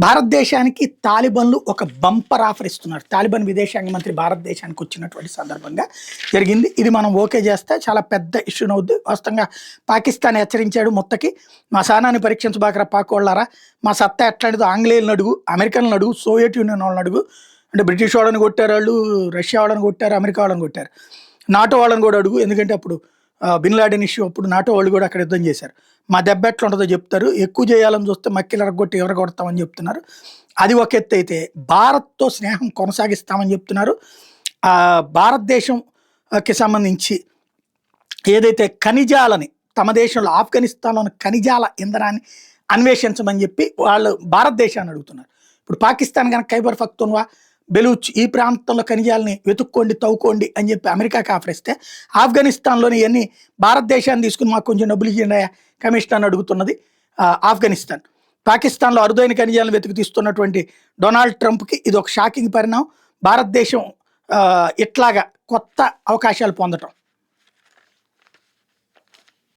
భారతదేశానికి తాలిబాన్లు ఒక bumper offer ఇస్తున్నారు. తాలిబాన్ విదేశాంగ మంత్రి భారతదేశానికి వచ్చినటువంటి సందర్భంగా జరిగింది. ఇది మనం ఓకే చేస్తే చాలా పెద్ద ఇష్యూ అవుద్ది. వాస్తవంగా పాకిస్తాన్ హెచ్చరించాడు, మొత్తకి మా సహనాన్ని పరీక్షించబాకరా పాకోళ్ళారా, మా సత్తా ఎట్లాంటిదో ఆంగ్లేయులను అడుగు, అమెరికన్లను అడుగు, సోవియట్ యూనియన్ వాళ్ళని అడుగు. అంటే బ్రిటిష్ వాళ్ళని కొట్టారు, వాళ్ళు రష్యా వాళ్ళని కొట్టారు, అమెరికా వాళ్ళని కొట్టారు, నాటో వాళ్ళని కూడా అడుగు. ఎందుకంటే అప్పుడు బిన్ లాడెన్ ఇష్యూ అప్పుడు నాటో వాళ్ళు కూడా అక్కడ యుద్ధం చేశారు. మా దెబ్బ ఎట్లా ఉంటుందో చెప్తారు, ఎక్కువ చేయాలని చూస్తే మక్కిలు ఎరగొట్టి ఎవరు కొడతామని చెప్తున్నారు. అది ఒక ఎత్తు అయితే భారత్తో స్నేహం కొనసాగిస్తామని చెప్తున్నారు. భారతదేశంకి సంబంధించి ఏదైతే ఖనిజాలని తమ దేశంలో ఆఫ్ఘనిస్తాన్లోని ఖనిజాల ఇంధనాన్ని అన్వేషించమని చెప్పి వాళ్ళు భారతదేశాన్ని అడుగుతున్నారు. ఇప్పుడు పాకిస్తాన్ కనుక ఖైబర్ పఖ్తూన్వా, బెలూచ్ ఈ ప్రాంతంలో ఖనిజాలని వెతుక్కోండి, తవ్వుకోండి అని చెప్పి అమెరికాకి ఆఫర్ ఇస్తే, ఆఫ్ఘనిస్తాన్లోని ఇవన్నీ భారతదేశాన్ని తీసుకుని మాకు కొంచెం డబ్బులు ఇవ్వండి కమిషన్ అడుగుతున్నది ఆఫ్ఘనిస్తాన్. పాకిస్తాన్లో అరుదైన ఖనిజాలను వెతుకు తీస్తున్నటువంటి డొనాల్డ్ ట్రంప్కి ఇది ఒక షాకింగ్ పరిణామం. భారతదేశం ఇట్లాగా కొత్త అవకాశాలు పొందటం.